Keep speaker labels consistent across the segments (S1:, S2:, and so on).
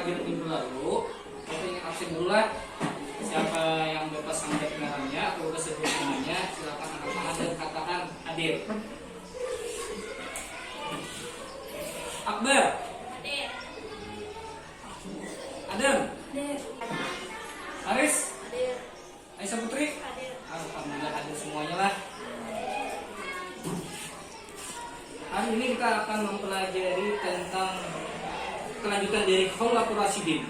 S1: pelajaran minggu lalu, kita ingin absen dulu lah. Siapa yang berpasang kebenarannya atau sebut namanya, silakan angkat tangan dan katakan hadir. Akbar.
S2: Hadir.
S1: Adam.
S2: Hadir.
S1: Aris.
S2: Hadir.
S1: Aisyah Putri.
S2: Hadir.
S1: Alhamdulillah hadir semuanya lah. Hari ini kita akan mempelajari tentang kelanjutan dari Khulafaur Rasyidin.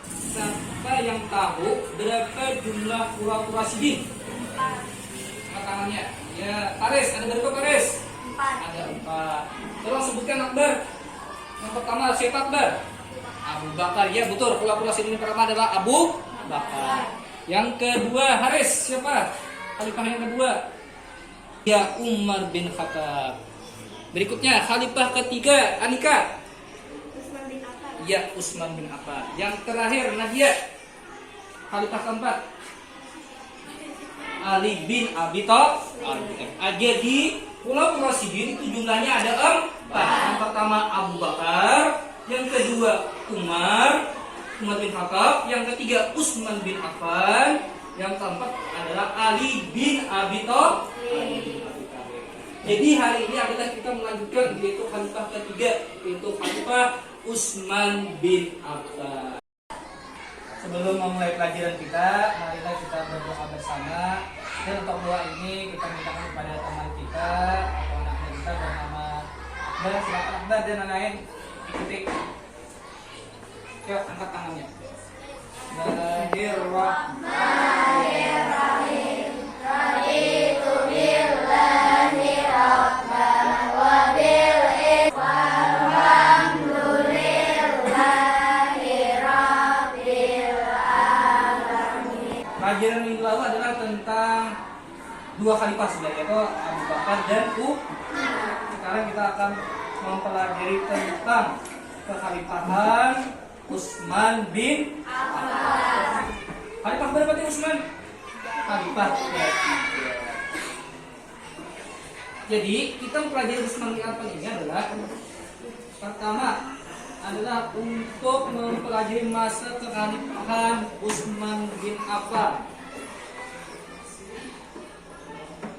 S1: Siapa yang tahu berapa jumlah Khulafaur Rasyidin? 4. Tangannya. Ya, Paris, ada berapa Paris?
S2: 4.
S1: Ada 4. Tolong sebutkan Akbar. Yang pertama siapa Akbar? Abu Bakar. Ya betul, Khulafaur Rasyidin pertama adalah Abu Bakar. Yang kedua Haris, siapa? Khalifah yang kedua? Ya Umar bin Khattab. Berikutnya Khalifah ketiga Anika.
S2: Utsman bin Affan.
S1: Ya Utsman bin Affan. Yang terakhir Nadia. Khalifah keempat Ali bin Abi Thalib. Jadi Khulafaur Rasyidin itu jumlahnya ada 4. Yang pertama Abu Bakar, yang kedua Umar bin Khattab, yang ketiga Utsman bin Affan, yang keempat adalah Ali bin Abi Thalib. Jadi hari ini adalah kita melanjutkan yaitu Khalifah ketiga, yaitu Khalifah Utsman bin Affan. Sebelum memulai pelajaran kita, marilah kita berdoa bersama. Dan untuk doa ini kita mintakan kepada teman kita atau anak kita bernama Akbar. Silakan Akbar dan lain-lain ikuti. Yuk angkat tangannya. Bismillahirrahmanirrahim.
S2: Raditu billahi rabban wa bil walhamdulillahi rabbil alamin.
S1: Pelajaran minggu lalu adalah tentang 2 khalifah sebenarnya, yaitu Abu Bakar dan Umar. Sekarang kita akan mempelajari tentang kekhalifahan Utsman bin Affan. Khalifah berapa nih Utsman? Khalifah ketiga. Jadi kita mempelajari Utsman bin Affan ini adalah pertama adalah untuk mempelajari masa kekhalifahan Utsman bin Affan.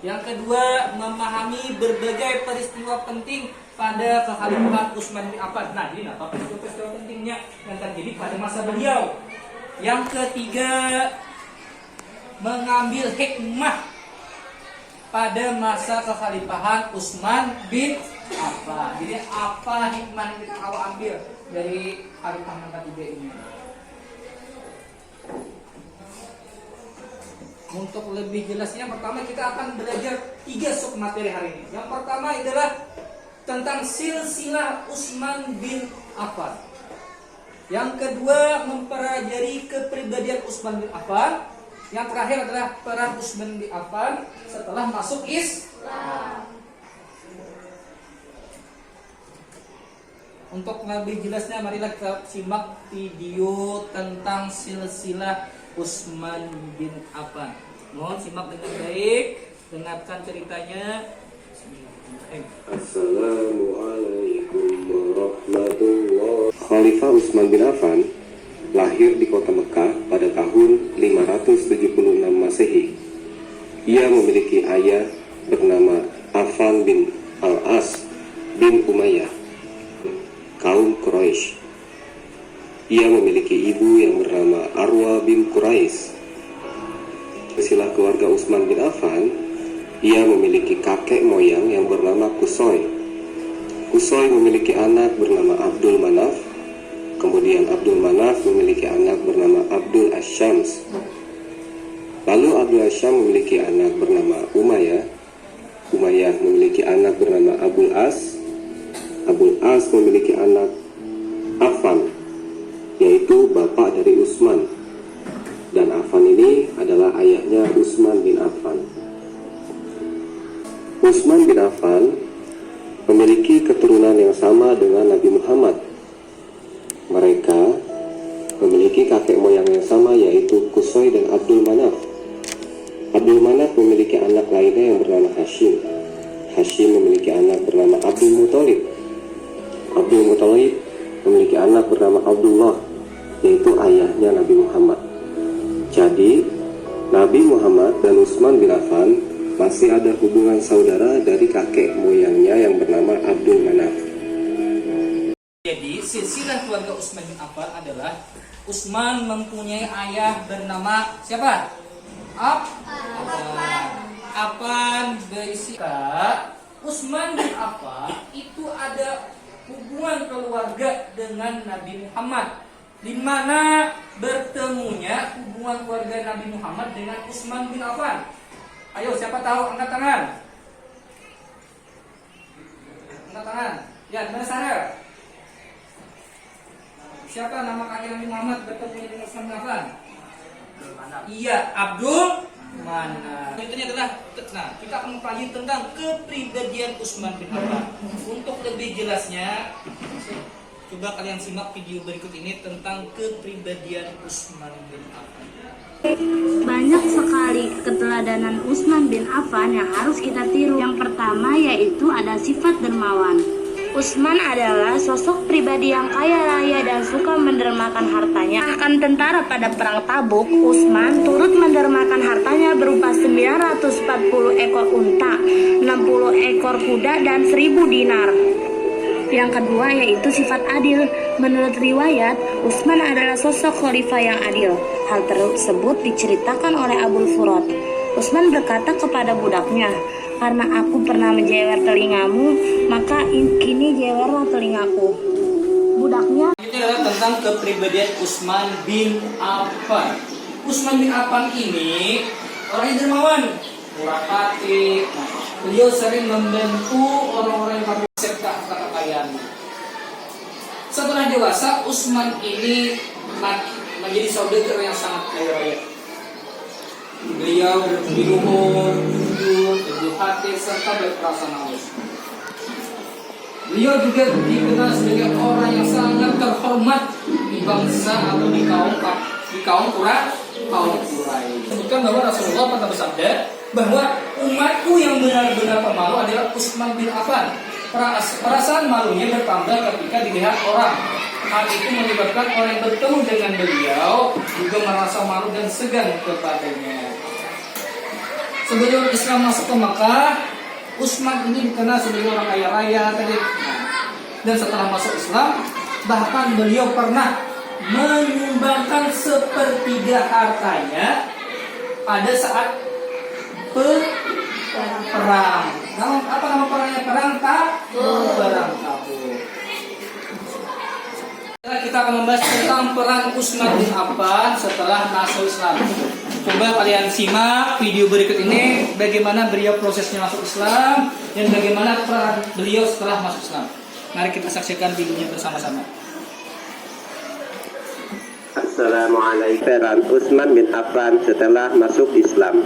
S1: Yang kedua, memahami berbagai peristiwa penting pada kekhalifahan Utsman bin Affan. Nah, ini apa peristiwa pentingnya yang terjadi pada masa beliau. Yang ketiga, mengambil hikmah pada masa kekhalifahan Utsman bin Affan. Jadi apa hikmah yang kita ambil dari khalifah yang ketiga ini? Untuk lebih jelasnya, pertama kita akan belajar 3 sub materi hari ini. Yang pertama adalah tentang silsilah Utsman bin Affan. Yang kedua, mempelajari kepribadian Utsman bin Affan. Yang terakhir adalah peran Utsman bin Affan setelah masuk Islam. Untuk lebih jelasnya, marilah kita simak video tentang silsilah Utsman bin Affan. Mohon simak dengan baik, dengarkan ceritanya.
S3: Assalamualaikum warahmatullahi wabarakatuh. Khalifah Utsman bin Affan lahir di kota Mekah pada tahun 576 Masehi. Ia memiliki ayah bernama Affan bin Al-As bin Umayyah, kaum Quraisy. Ia memiliki ibu yang bernama Arwa bin Quraisy. Silsilah keluarga Utsman bin Affan, ia memiliki kakek moyang yang bernama Qusay. Qusay memiliki anak bernama Abdul Manaf. Kemudian Abdul Manaf memiliki anak bernama Abdul Asyams. Lalu Abdul Asyams memiliki anak bernama Umayyah. Umayyah memiliki anak bernama Abul As. Abul As memiliki anak Affan, yaitu bapak dari Utsman. Dan Affan ini adalah ayahnya Utsman bin Affan. Utsman bin Affan memiliki keturunan yang sama dengan Nabi Muhammad. Mereka memiliki kakek moyang yang sama, yaitu Qusay dan Abdul Manaf. Abdul Manaf memiliki anak lainnya yang bernama Hashim. Hashim memiliki anak bernama Abdul Muthalib. Abdul Muthalib memiliki anak bernama Abdullah, yaitu ayahnya Nabi Muhammad. Jadi, Nabi Muhammad dan Utsman bin Affan masih ada hubungan saudara dari kakek moyangnya yang bernama Abdul Manaf.
S1: Jadi silsilah keluarga Utsman bin Affan adalah Utsman mempunyai ayah bernama siapa? Affan berisika. Utsman bin Affan itu ada hubungan keluarga dengan Nabi Muhammad, di mana bertemunya hubungan keluarga Nabi Muhammad dengan Utsman bin Affan. Ayo, siapa tahu, angkat tangan. Angkat tangan. Ya, mana sana? Siapa nama kakek Nabi Muhammad bertemu dengan Utsman bin Affan? Iya, Abdul Manaf. Ini adalah, nah, kita akan mempelajari tentang kepribadian Utsman bin Affan. Untuk lebih jelasnya, coba kalian simak video berikut ini tentang kepribadian Utsman bin Affan.
S4: Banyak sekali keteladanan Utsman bin Affan yang harus kita tiru. Yang pertama yaitu ada sifat dermawan. Utsman adalah sosok pribadi yang kaya raya dan suka mendermakan hartanya. Akan tentara pada perang Tabuk, Utsman turut mendermakan hartanya berupa 940 ekor unta, 60 ekor kuda, dan 1000 dinar. Yang kedua yaitu sifat adil. Menurut riwayat, Utsman adalah sosok khalifah yang adil. Hal tersebut diceritakan oleh Abul Furat. Utsman berkata kepada budaknya, "Karena aku pernah menjewer telingamu, maka kini jewerlah telingaku." Budaknya
S1: Ini adalah tentang kepribadian Utsman bin Affan. Utsman bin Affan ini orang yang dermawan, murah hati. Nah, beliau sering membantu orang-orang yang mampu serta kekayaannya. Setelah dewasa, Utsman ini menjadi saudagar yang sangat kaya raya. Beliau berbudi luhur, jujur, teguh hati, serta berperasaan halus. Beliau juga dikenal sebagai orang yang sangat terhormat di bangsa atau di kaum Quraisy. Sebutkan bahwa Rasulullah pernah bersabda bahwa umatku yang benar-benar pemalu adalah Utsman bin Affan. Perasaan malunya bertambah ketika dilihat orang. Hal itu menyebabkan orang yang bertemu dengan beliau juga merasa malu dan segan kepadanya. Sebelum Islam masuk ke Makkah, Utsman ini dikenal sebagai orang kaya raya tadi. Dan setelah masuk Islam, bahkan beliau pernah menyumbangkan sepertiga hartanya pada saat perang. Apa nama perangnya? Perang Tabuk. Kita akan membahas tentang peran Utsman bin Affan setelah masuk Islam. Coba kalian simak video berikut ini, bagaimana beliau prosesnya masuk Islam dan bagaimana peran beliau setelah masuk Islam. Mari kita saksikan videonya bersama-sama.
S3: Assalamualaikum. Peran Utsman bin Affan setelah masuk Islam.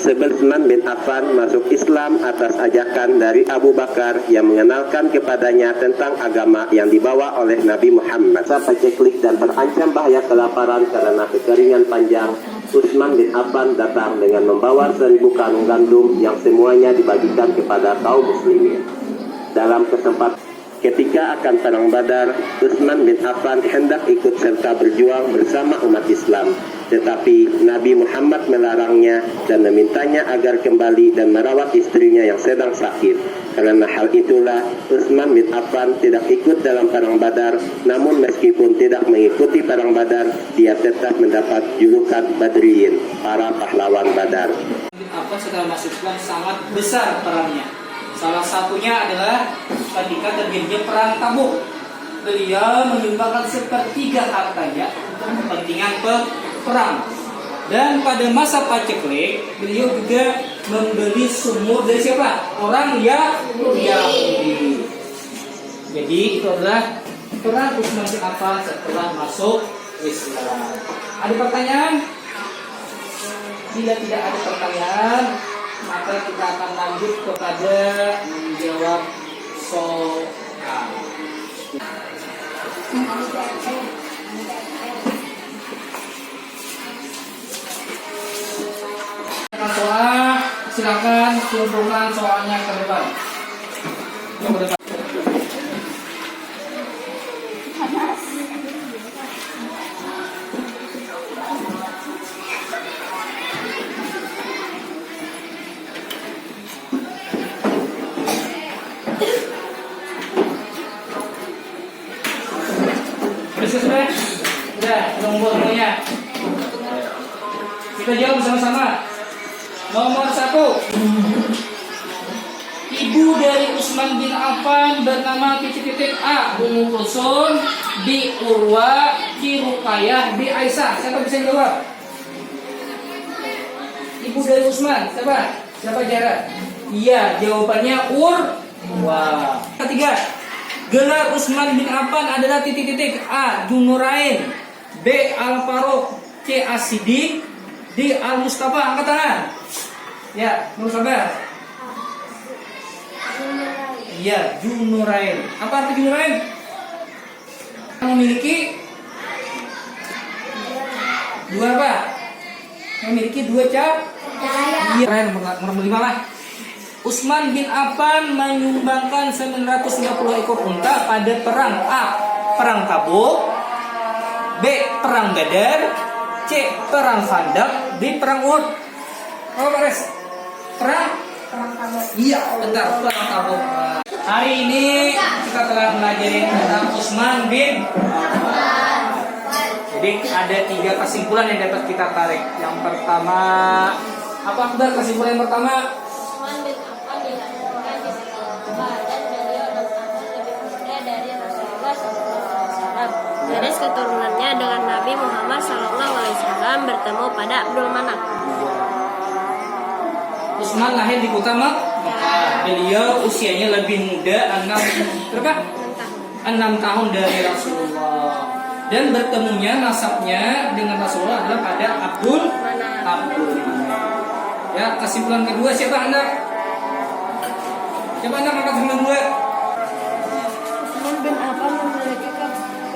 S3: Utsman bin Affan masuk Islam atas ajakan dari Abu Bakar yang mengenalkan kepadanya tentang agama yang dibawa oleh Nabi Muhammad. Saat paceklik dan terancam bahaya kelaparan karena kekeringan panjang, Utsman bin Affan datang dengan membawa 1000 karung gandum yang semuanya dibagikan kepada kaum muslimin. Dalam kesempatan ketika akan perang Badar, Utsman bin Affan hendak ikut serta berjuang bersama umat Islam. Tetapi Nabi Muhammad melarangnya dan memintanya agar kembali dan merawat istrinya yang sedang sakit. Karena hal itulah Utsman bin Affan tidak ikut dalam perang Badar. Namun meskipun tidak mengikuti perang Badar, dia tetap mendapat julukan Badriyin, para pahlawan Badar.
S1: Bin Affan setelah masuk Islam sangat besar perannya. Salah satunya adalah ketika terjadinya perang Tabuk. Beliau menyumbangkan sepertiga hartanya untuk kepentingan perang. Dan pada masa paceklik, beliau juga membeli sumur dari siapa? Orang Yahudi. Jadi itu adalah peran Utsman bin Affan setelah masuk Islam. Ada pertanyaan? Bila tidak ada pertanyaan, maka kita akan lanjut kepada menjawab soal. Soal, silakan kumpulkan soalnya ke depan. Kita jawab bersama-sama. Nomor 1. Ibu dari Utsman bin Affan bernama A. Ummu Kulsum, B. Urwa, C. Ruqayyah, D. Aisyah. Siapa bisa jawab? Ibu dari Utsman, siapa? Siapa Jara? Iya, jawabannya Urwa. Ketiga, gelar Utsman bin Affan adalah A. Dzunurain, B. Al-Faruq, C. As-Siddiq, D. Al-Mustafa. Angkat tangan. Ya, mau sabar. Iya, Dzunurain. Apa arti Dzunurain? Memiliki dua apa? Memiliki dua cahaya. Iya, nomor 5 lah. Utsman bin Affan menyumbangkan 950 ekor unta pada perang A. Perang Tabuk, B. Perang Badar, C. Perang Khandaq, D. Perang Uhud. Oh, beres. Perang Tabuk. Iya, benar, perang Tabuk. Hari ini kita telah pelajari tentang Utsman bin Affan. Jadi ada 3 kesimpulan yang dapat kita tarik. Yang pertama, apa Akbar kesimpulan yang pertama?
S2: Utsman bin Affan dilahirkan di Ka'bah dan beliau 6 tahun lebih muda dari Rasulullah SAW. Garis keturunannya dengan Nabi Muhammad SAW bertemu pada Abdul Manaf.
S1: Utsman lahir di kota Makkah. Beliau usianya lebih muda 6 tahun dari Rasulullah. Dan bertemunya nasabnya dengan Rasulullah adalah pada Abdul Manaf. Ya, kesimpulan kedua siapa Anda? Siapa Anda angkat kesimpulan kedua?
S2: Utsman bin Affan memiliki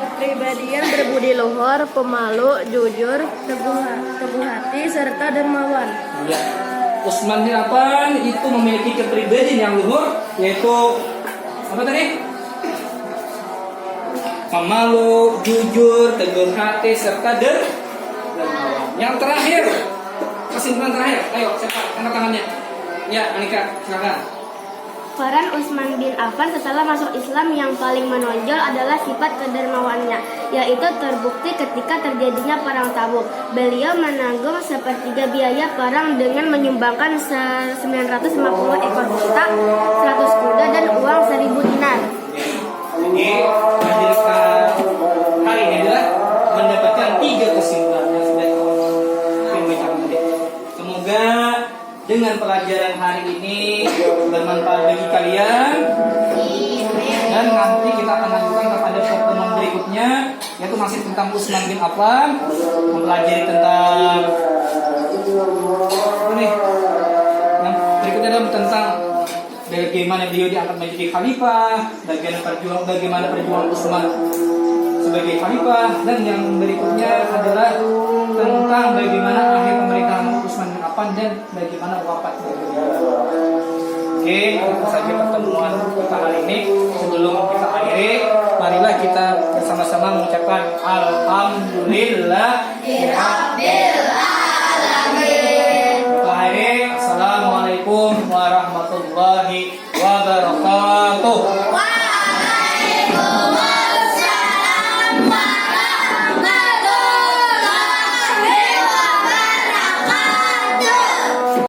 S2: kepribadian berbudi luhur, pemalu, jujur, teguh hati, serta dermawan.
S1: Ya. Utsman bin Affan itu memiliki kepribadian yang luhur, yaitu apa tadi? Pemalu, jujur, teguh hati, serta dermawan. Yang terakhir, kesimpulan terakhir. Ayo, siapa? Angkat tangannya. Ya, Anika, silakan.
S2: Peran Utsman bin Affan setelah masuk Islam yang paling menonjol adalah sifat kedermawannya, yaitu terbukti ketika terjadinya perang Tabuk. Beliau menanggung sepertiga biaya perang dengan menyumbangkan 950 ekor unta, 100 kuda, dan uang 1000 dinar.
S1: Jadi, hari ini adalah mendapatkan 3 kesimpulan yang sudah dibacakan tadi. Semoga dengan pelajaran hari ini bermanfaat bagi kalian. Dan nanti kita akan lanjutkan kepada pertemuan berikutnya, yaitu masih tentang Utsman bin Affan, mempelajari tentang ini. Yang berikutnya adalah tentang bagaimana beliau diangkat menjadi khalifah, bagaimana perjuangan Utsman sebagai khalifah, dan yang berikutnya adalah tentang bagaimana akhir pemerintahan Utsman bin Affan dan bagaimana wafatnya beliau. Oke, itu saja pertemuan kita hari ini. Sebelum kita akhiri, marilah kita bersama-sama mengucapkan Alhamdulillah.